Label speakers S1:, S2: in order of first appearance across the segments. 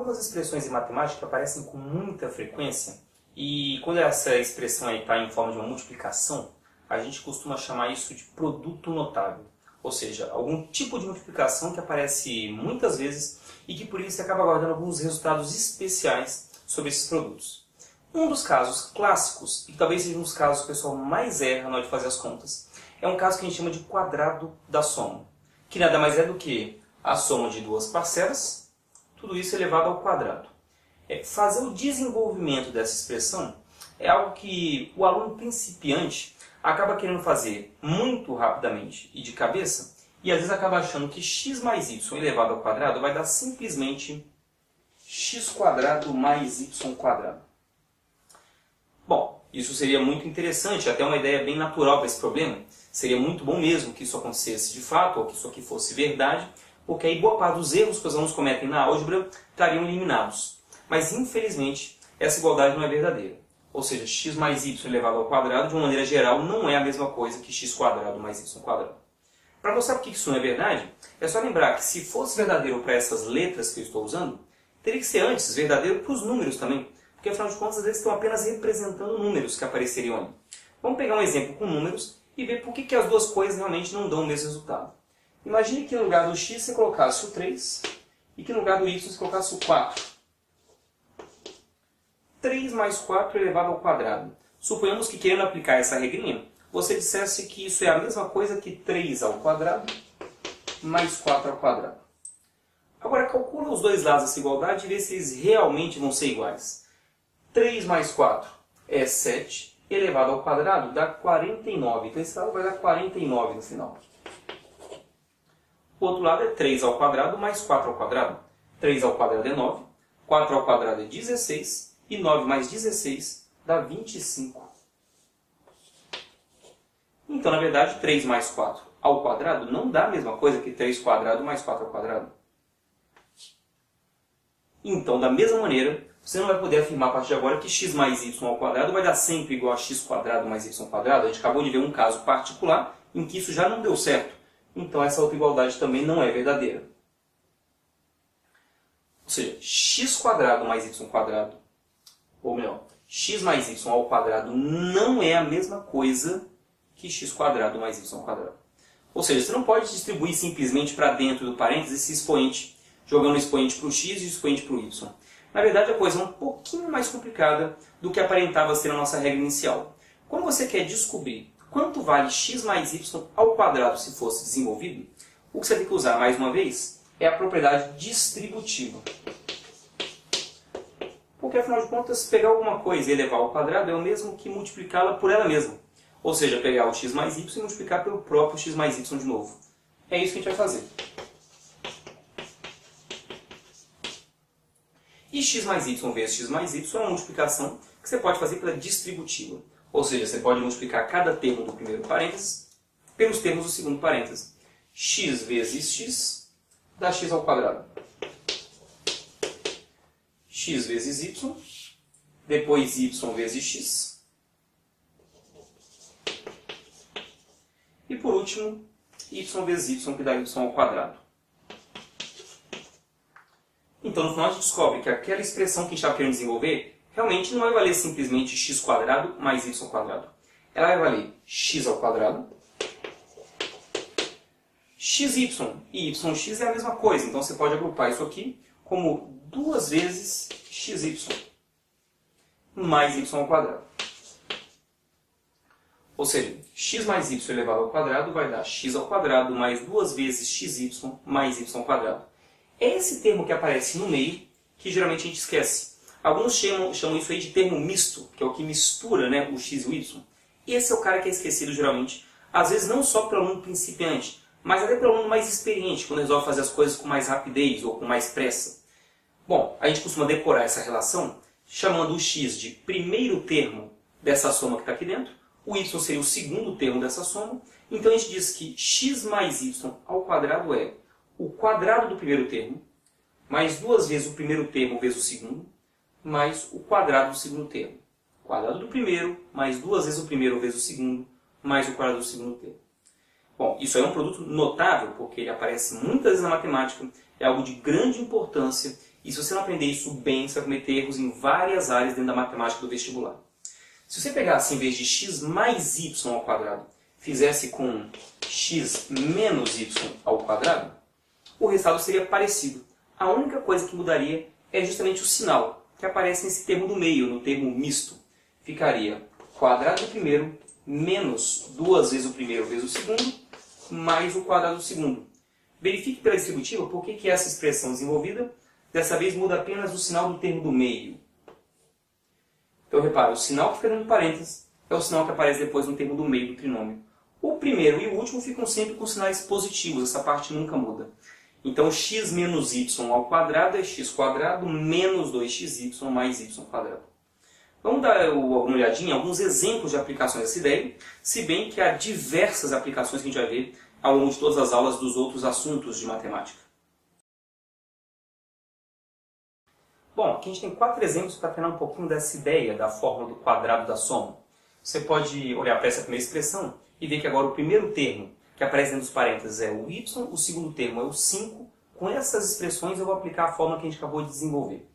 S1: algumas expressões em matemática que aparecem com muita frequência e quando essa expressão está em forma de uma multiplicação, a gente costuma chamar isso de produto notável. Ou seja, algum tipo de multiplicação que aparece muitas vezes e que por isso acaba guardando alguns resultados especiais sobre esses produtos. Um dos casos clássicos, e talvez seja um dos casos que o pessoal mais erra na hora de fazer as contas, é um caso que a gente chama de quadrado da soma, que nada mais é do que a soma de duas parcelas, tudo isso elevado ao quadrado. Fazer o desenvolvimento dessa expressão é algo que o aluno principiante acaba querendo fazer muito rapidamente e de cabeça, e às vezes acaba achando que x mais y elevado ao quadrado vai dar simplesmente x quadrado mais y quadrado. Bom, isso seria muito interessante, até uma ideia bem natural para esse problema. Seria muito bom mesmo que isso acontecesse de fato, ou que isso aqui fosse verdade, porque aí boa parte dos erros que os alunos cometem na álgebra estariam eliminados. Mas, infelizmente, essa igualdade não é verdadeira. Ou seja, x mais y elevado ao quadrado, de uma maneira geral, não é a mesma coisa que x quadrado mais y quadrado. Para mostrar por que isso não é verdade, é só lembrar que se fosse verdadeiro para essas letras que eu estou usando, teria que ser antes verdadeiro para os números também. Porque, afinal de contas, eles estão apenas representando números que apareceriam ali. Vamos pegar um exemplo com números e ver por que as duas coisas realmente não dão o mesmo resultado. Imagine que no lugar do x você colocasse o 3 e que no lugar do y você colocasse o 4. 3 mais 4 elevado ao quadrado. Suponhamos que, querendo aplicar essa regrinha, você dissesse que isso é a mesma coisa que 3 ao quadrado mais 4 ao quadrado. Agora calcula os dois lados dessa igualdade e vê se eles realmente vão ser iguais. 3 mais 4 é 7, elevado ao quadrado dá 49. Então esse lado vai dar 49 no final. O outro lado é 3 ao quadrado mais 4 ao quadrado. 3 ao quadrado é 9, 4 ao quadrado é 16 e 9 mais 16 dá 25. Então, na verdade, 3 mais 4 ao quadrado não dá a mesma coisa que 3 quadrado mais 4 ao quadrado. Então, da mesma maneira, você não vai poder afirmar a partir de agora que x mais y ao quadrado vai dar sempre igual a x quadrado mais y quadrado. A gente acabou de ver um caso particular em que isso já não deu certo. Então, essa outra igualdade também não é verdadeira. Ou seja, x quadrado mais y quadrado, ou melhor, x mais y ao quadrado não é a mesma coisa que x quadrado mais y quadrado. Ou seja, você não pode distribuir simplesmente para dentro do parênteses esse expoente, jogando o expoente para o x e o expoente para o y. Na verdade, a coisa é um pouquinho mais complicada do que aparentava ser a nossa regra inicial. Quando você quer descobrir quanto vale x mais y ao quadrado se fosse desenvolvido, o que você tem que usar, mais uma vez, é a propriedade distributiva. Porque, afinal de contas, pegar alguma coisa e elevar ao quadrado é o mesmo que multiplicá-la por ela mesma. Ou seja, pegar o x mais y e multiplicar pelo próprio x mais y de novo. É isso que a gente vai fazer. E x mais y vezes x mais y é uma multiplicação que você pode fazer pela distributiva. Ou seja, você pode multiplicar cada termo do primeiro parênteses pelos termos do segundo parênteses. X vezes x dá x ao quadrado. X vezes y, depois y vezes x. E por último, y vezes y, que dá y ao quadrado. Então, no final, a gente descobre que aquela expressão que a gente estava querendo desenvolver realmente não vai valer simplesmente x quadrado mais y quadrado. Ela vai valer x ao quadrado. Xy e yx é a mesma coisa, então você pode agrupar isso aqui como 2 vezes xy mais y ao quadrado. Ou seja, x mais y elevado ao quadrado vai dar x ao quadrado mais 2 vezes xy mais y ao quadrado. É esse termo que aparece no meio que geralmente a gente esquece. Alguns chamam isso aí de termo misto, que é o que mistura, né, o x e o y. Esse é o cara que é esquecido geralmente, às vezes não só pelo aluno principiante, mas até pelo aluno mais experiente, quando resolve fazer as coisas com mais rapidez ou com mais pressa. Bom, a gente costuma decorar essa relação chamando o x de primeiro termo dessa soma que está aqui dentro, o y seria o segundo termo dessa soma, então a gente diz que x mais y ao quadrado é o quadrado do primeiro termo, mais 2 vezes o primeiro termo vezes o segundo, mais o quadrado do segundo termo. Quadrado do primeiro, mais 2 vezes o primeiro vezes o segundo, mais o quadrado do segundo termo. Bom, isso aí é um produto notável, porque ele aparece muitas vezes na matemática, é algo de grande importância E se você não aprender isso bem, você vai cometer erros em várias áreas dentro da matemática do vestibular. Se você pegasse, em vez de x mais y ao quadrado, fizesse com x menos y ao quadrado, o resultado seria parecido. A única coisa que mudaria é justamente o sinal, que aparece nesse termo do meio, no termo misto. Ficaria quadrado do primeiro menos 2 vezes o primeiro vezes o segundo, mais o quadrado do segundo. Verifique pela distributiva por que essa expressão desenvolvida, dessa vez muda apenas o sinal do termo do meio. Então, repara, o sinal que fica dentro do parênteses é o sinal que aparece depois no termo do meio do trinômio. O primeiro e o último ficam sempre com sinais positivos, essa parte nunca muda. Então, x menos y ao quadrado é x quadrado menos 2xy mais y quadrado. Vamos dar uma olhadinha em alguns exemplos de aplicações dessa ideia, se bem que há diversas aplicações que a gente vai ver ao longo de todas as aulas dos outros assuntos de matemática. Bom, aqui a gente tem 4 exemplos para treinar um pouquinho dessa ideia da fórmula do quadrado da soma. Você pode olhar para essa primeira expressão e ver que agora o primeiro termo que aparece dentro dos parênteses é o y, o segundo termo é o 5. Com essas expressões eu vou aplicar a fórmula que a gente acabou de desenvolver.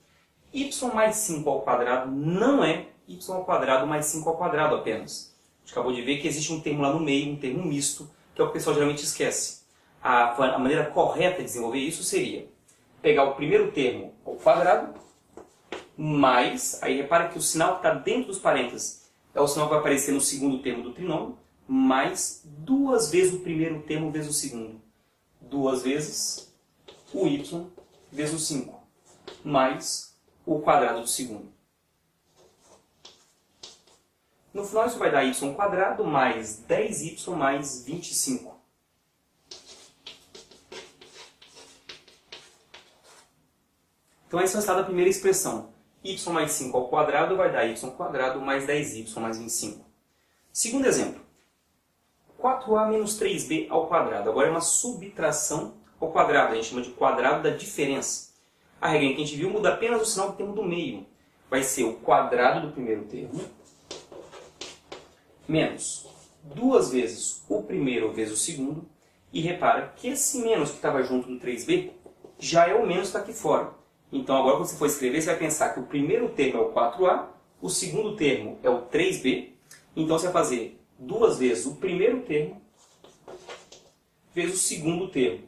S1: Y mais 5 ao quadrado não é y ao quadrado mais 5 ao quadrado apenas. A gente acabou de ver que existe um termo lá no meio, um termo misto, que é o que o pessoal geralmente esquece. A maneira correta de desenvolver isso seria pegar o primeiro termo ao quadrado, mais, aí repara que o sinal que está dentro dos parênteses é o sinal que vai aparecer no segundo termo do trinômio, mais 2 vezes o primeiro termo vezes o segundo. 2 vezes o y vezes o 5, mais o quadrado do segundo. No final isso vai dar y quadrado mais 10y mais 25. Então esse é o resultado da primeira expressão. Y mais 5 ao quadrado vai dar y quadrado mais 10y mais 25. Segundo exemplo. 4a menos 3b ao quadrado. Agora é uma subtração ao quadrado. A gente chama de quadrado da diferença. A regra que a gente viu muda apenas o sinal do termo do meio. Vai ser o quadrado do primeiro termo menos 2 vezes o primeiro vezes o segundo. E repara que esse menos que estava junto do 3b já é o menos que está aqui fora. Então agora quando você for escrever, você vai pensar que o primeiro termo é o 4a, o segundo termo é o 3b. Então você vai fazer 2 vezes o primeiro termo vezes o segundo termo.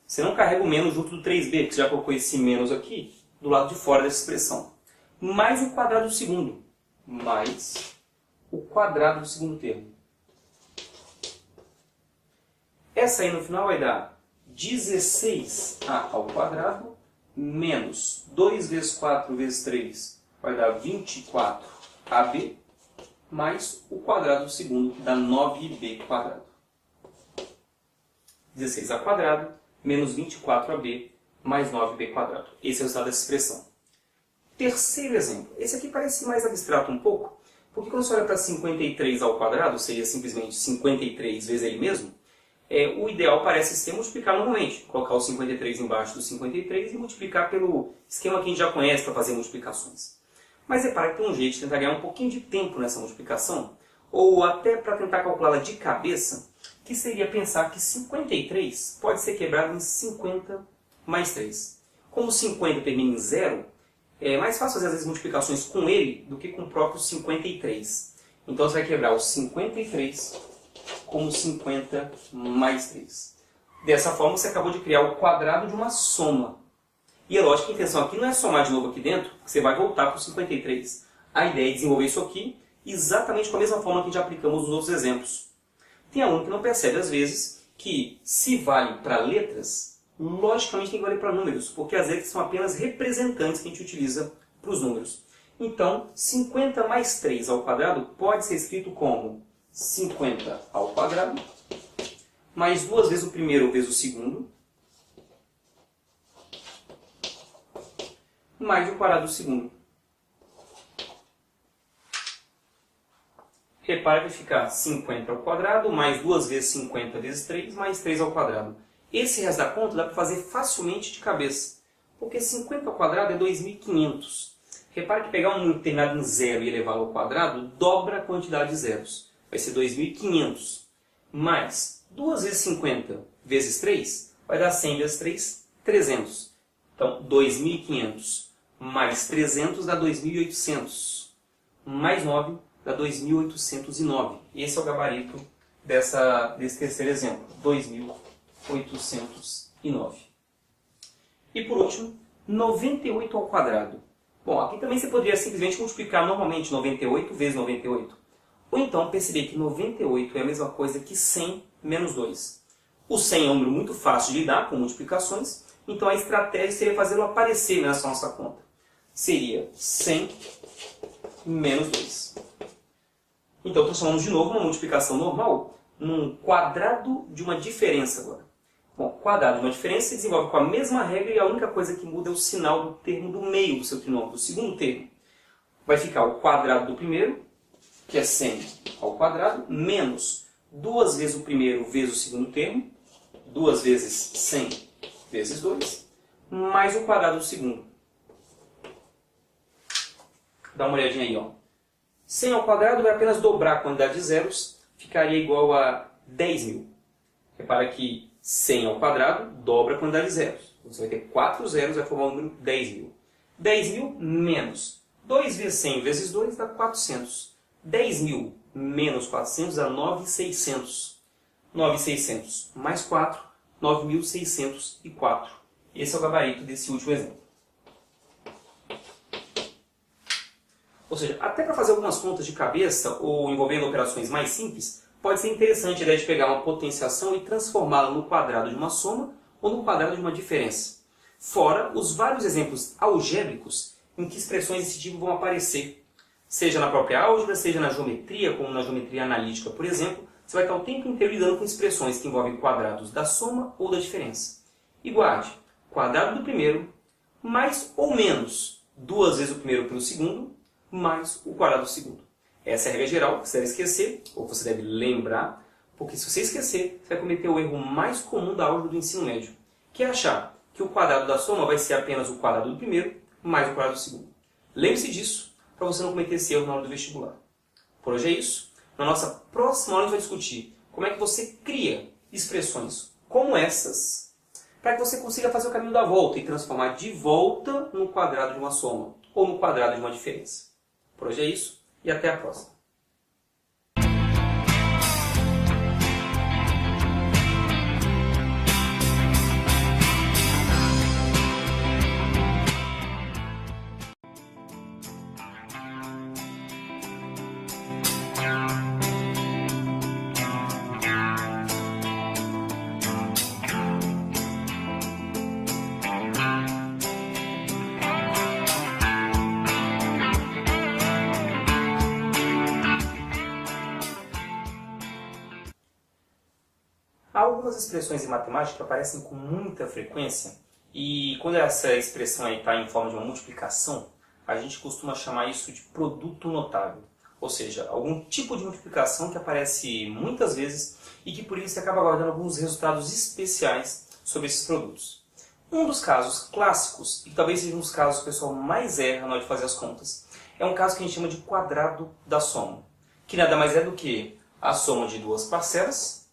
S1: Você não carrega o menos junto do 3b, porque você já colocou esse menos aqui do lado de fora dessa expressão. Mais o quadrado do segundo. Mais o quadrado do segundo termo. Essa aí no final vai dar 16a ao quadrado menos 2 vezes 4 vezes 3 vai dar 24ab mais o quadrado do segundo, que dá 9b quadrado. 16a quadrado menos 24ab mais 9b quadrado. Esse é o resultado dessa expressão. Terceiro exemplo. Esse aqui parece mais abstrato um pouco, porque quando você olha para 53 ao quadrado, seria simplesmente 53 vezes ele mesmo, o ideal parece ser multiplicar normalmente. Colocar o 53 embaixo do 53 e multiplicar pelo esquema que a gente já conhece para fazer multiplicações. Mas repara que tem um jeito de tentar ganhar um pouquinho de tempo nessa multiplicação, ou até para tentar calculá-la de cabeça, que seria pensar que 53 pode ser quebrado em 50 mais 3. Como 50 termina em 0, é mais fácil fazer às vezes multiplicações com ele do que com o próprio 53. Então você vai quebrar o 53 como 50 mais 3. Dessa forma você acabou de criar o quadrado de uma soma. E é lógico que a intenção aqui não é somar de novo aqui dentro, porque você vai voltar para o 53. A ideia é desenvolver isso aqui exatamente com a mesma forma que já aplicamos nos outros exemplos. Tem aluno que não percebe às vezes que se vale para letras, logicamente tem que valer para números, porque as letras são apenas representantes que a gente utiliza para os números. Então, 50 mais 3 ao quadrado pode ser escrito como 50 ao quadrado, mais 2 vezes o primeiro vezes o segundo, mais o quadrado do segundo. Repara que vai ficar 50 ao quadrado, mais 2 vezes 50 vezes 3, mais 3 ao quadrado. Esse resto da conta dá para fazer facilmente de cabeça, porque 50 ao quadrado é 2.500. Repara que pegar um número terminado em zero e elevá-lo ao quadrado dobra a quantidade de zeros. Vai ser 2.500. Mais 2 vezes 50 vezes 3 vai dar 100 vezes 3, 300. Então, 2.500 mais 300 dá 2.800. Mais 9 dá 2.809. Esse é o gabarito desse terceiro exemplo. 2.809. E por último, 98 ao quadrado. Bom, aqui também você poderia simplesmente multiplicar normalmente 98 vezes 98. Ou então perceber que 98 é a mesma coisa que 100 menos 2. O 100 é um número muito fácil de lidar com multiplicações, então a estratégia seria fazê-lo aparecer nessa nossa conta. Seria 100 menos 2. Então transformamos de novo uma multiplicação normal num quadrado de uma diferença agora. Bom, quadrado de uma diferença se desenvolve com a mesma regra e a única coisa que muda é o sinal do termo do meio do seu trinômio, do segundo termo. Vai ficar o quadrado do primeiro, que é 100 ao quadrado, menos 2 vezes o primeiro vezes o segundo termo, 2 vezes 100 vezes 2, mais o quadrado do segundo. Dá uma olhadinha aí, ó. 100 ao quadrado vai apenas dobrar a quantidade de zeros, ficaria igual a 10.000. Repara que 100 ao quadrado dobra a quantidade de zeros. Você vai ter 4 zeros, vai formar o número 10.000. 10.000 menos 2 vezes 100 vezes 2 dá 400. 10.000 menos 400 dá 9.600. 9.600 mais 4, 9.604. Esse é o gabarito desse último exemplo. Ou seja, até para fazer algumas contas de cabeça ou envolvendo operações mais simples, pode ser interessante a ideia de pegar uma potenciação e transformá-la no quadrado de uma soma ou no quadrado de uma diferença. Fora os vários exemplos algébricos em que expressões desse tipo vão aparecer. Seja na própria álgebra, seja na geometria, como na geometria analítica, por exemplo, você vai estar o tempo inteiro lidando com expressões que envolvem quadrados da soma ou da diferença. E guarde, quadrado do primeiro, mais ou menos 2 vezes o primeiro pelo segundo, mais o quadrado do segundo. Essa é a regra geral que você deve esquecer, ou você deve lembrar, porque se você esquecer, você vai cometer o erro mais comum da álgebra do ensino médio, que é achar que o quadrado da soma vai ser apenas o quadrado do primeiro, mais o quadrado do segundo. Lembre-se disso, para você não cometer esse erro na hora do vestibular. Por hoje é isso. Na nossa próxima aula a gente vai discutir como é que você cria expressões como essas, para que você consiga fazer o caminho da volta e transformar de volta no quadrado de uma soma, ou no quadrado de uma diferença. Por hoje é isso, e até a próxima. Há algumas expressões em matemática que aparecem com muita frequência e quando essa expressão está em forma de uma multiplicação, a gente costuma chamar isso de produto notável. Ou seja, algum tipo de multiplicação que aparece muitas vezes e que por isso você acaba guardando alguns resultados especiais sobre esses produtos. Um dos casos clássicos, e talvez seja um dos casos que o pessoal mais erra na hora de fazer as contas, é um caso que a gente chama de quadrado da soma, que nada mais é do que a soma de duas parcelas,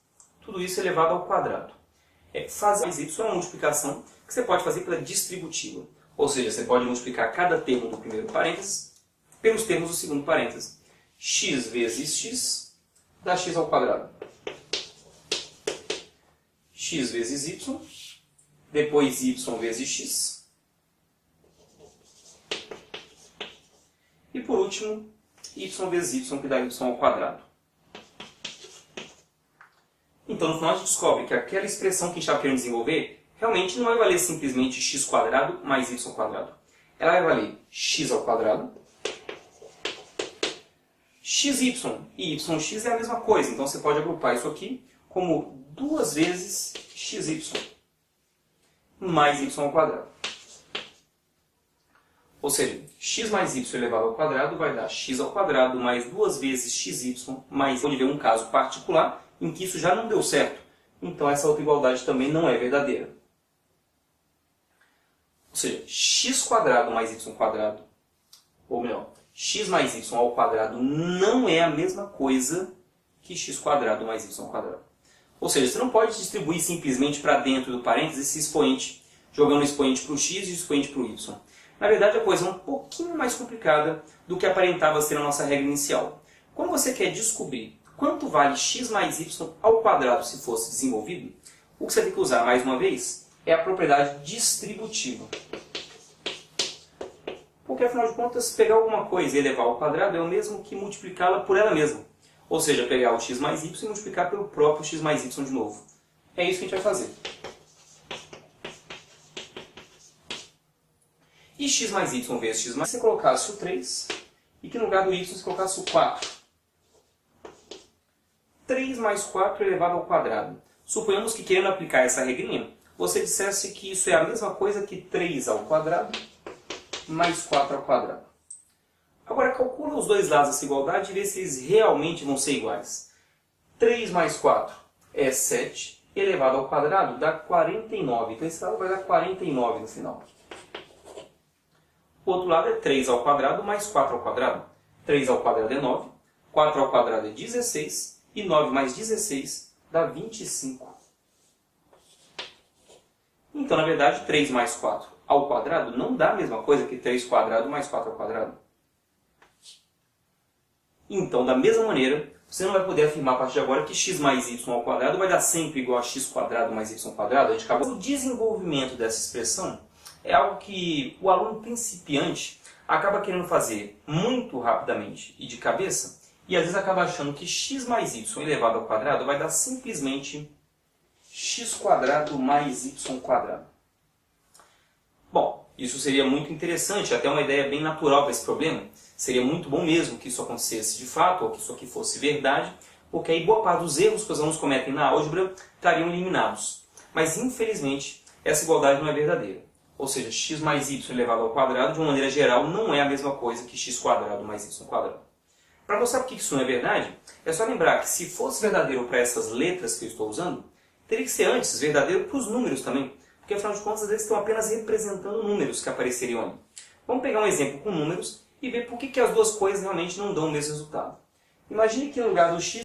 S1: tudo isso elevado ao quadrado. Fazer mais y é uma multiplicação que você pode fazer pela distributiva. Ou seja, você pode multiplicar cada termo do primeiro parênteses pelos termos do segundo parênteses. X vezes x dá x ao quadrado. X vezes y, depois y vezes x. E por último, y vezes y, que dá y ao quadrado. Então, no final, a gente descobre que aquela expressão que a gente estava querendo desenvolver realmente não vai valer simplesmente x² mais y². Ela vai valer x ao quadrado, xy e yx é a mesma coisa. Então, você pode agrupar isso aqui como 2 vezes xy mais y². Ou seja, x mais y elevado ao quadrado vai dar x ao quadrado mais 2 vezes xy mais... Onde vem um caso particular em que isso já não deu certo. Então essa outra igualdade também não é verdadeira. Ou seja, x² mais y², ou melhor, x mais y ao quadrado não é a mesma coisa que x² mais y². Ou seja, você não pode distribuir simplesmente para dentro do parênteses esse expoente, jogando o expoente para o x e o expoente para o y. Na verdade, a coisa é um pouquinho mais complicada do que aparentava ser a nossa regra inicial. Quando você quer descobrir quanto vale x mais y ao quadrado se fosse desenvolvido, o que você tem que usar, mais uma vez, é a propriedade distributiva. Porque, afinal de contas, pegar alguma coisa e elevar ao quadrado é o mesmo que multiplicá-la por ela mesma. Ou seja, pegar o x mais y e multiplicar pelo próprio x mais y de novo. É isso que a gente vai fazer. E x mais y vezes x mais... Se você colocasse o 3, e que no lugar do y você colocasse o 4. 3 mais 4 elevado ao quadrado. Suponhamos que, querendo aplicar essa regrinha, você dissesse que isso é a mesma coisa que 3 ao quadrado mais 4 ao quadrado. Agora calcula os dois lados dessa igualdade e vê se eles realmente vão ser iguais. 3 mais 4 é 7, elevado ao quadrado dá 49. Então esse lado vai dar 49 no final. O outro lado é 3 ao quadrado mais 4 ao quadrado. 3 ao quadrado é 9, 4 ao quadrado é 16, e 9 mais 16 dá 25. Então, na verdade, 3 mais 4 ao quadrado não dá a mesma coisa que 3 quadrado mais 4 ao quadrado. Então, da mesma maneira, você não vai poder afirmar a partir de agora que x mais y ao quadrado vai dar sempre igual a x quadrado mais y quadrado. A gente acabou... O desenvolvimento dessa expressão é algo que o aluno principiante acaba querendo fazer muito rapidamente e de cabeça, e às vezes acaba achando que x mais y elevado ao quadrado vai dar simplesmente x quadrado mais y quadrado. Bom, isso seria muito interessante, até uma ideia bem natural para esse problema. Seria muito bom mesmo que isso acontecesse de fato, ou que isso aqui fosse verdade, porque aí boa parte dos erros que os alunos cometem na álgebra estariam eliminados. Mas, infelizmente, essa igualdade não é verdadeira. Ou seja, x mais y elevado ao quadrado, de uma maneira geral, não é a mesma coisa que x quadrado mais y quadrado. Para mostrar por que isso não é verdade, é só lembrar que se fosse verdadeiro para essas letras que eu estou usando, teria que ser antes verdadeiro para os números também. Porque, afinal de contas, eles estão apenas representando números que apareceriam ali. Vamos pegar um exemplo com números e ver por que as duas coisas realmente não dão o mesmo resultado. Imagine que no lugar do x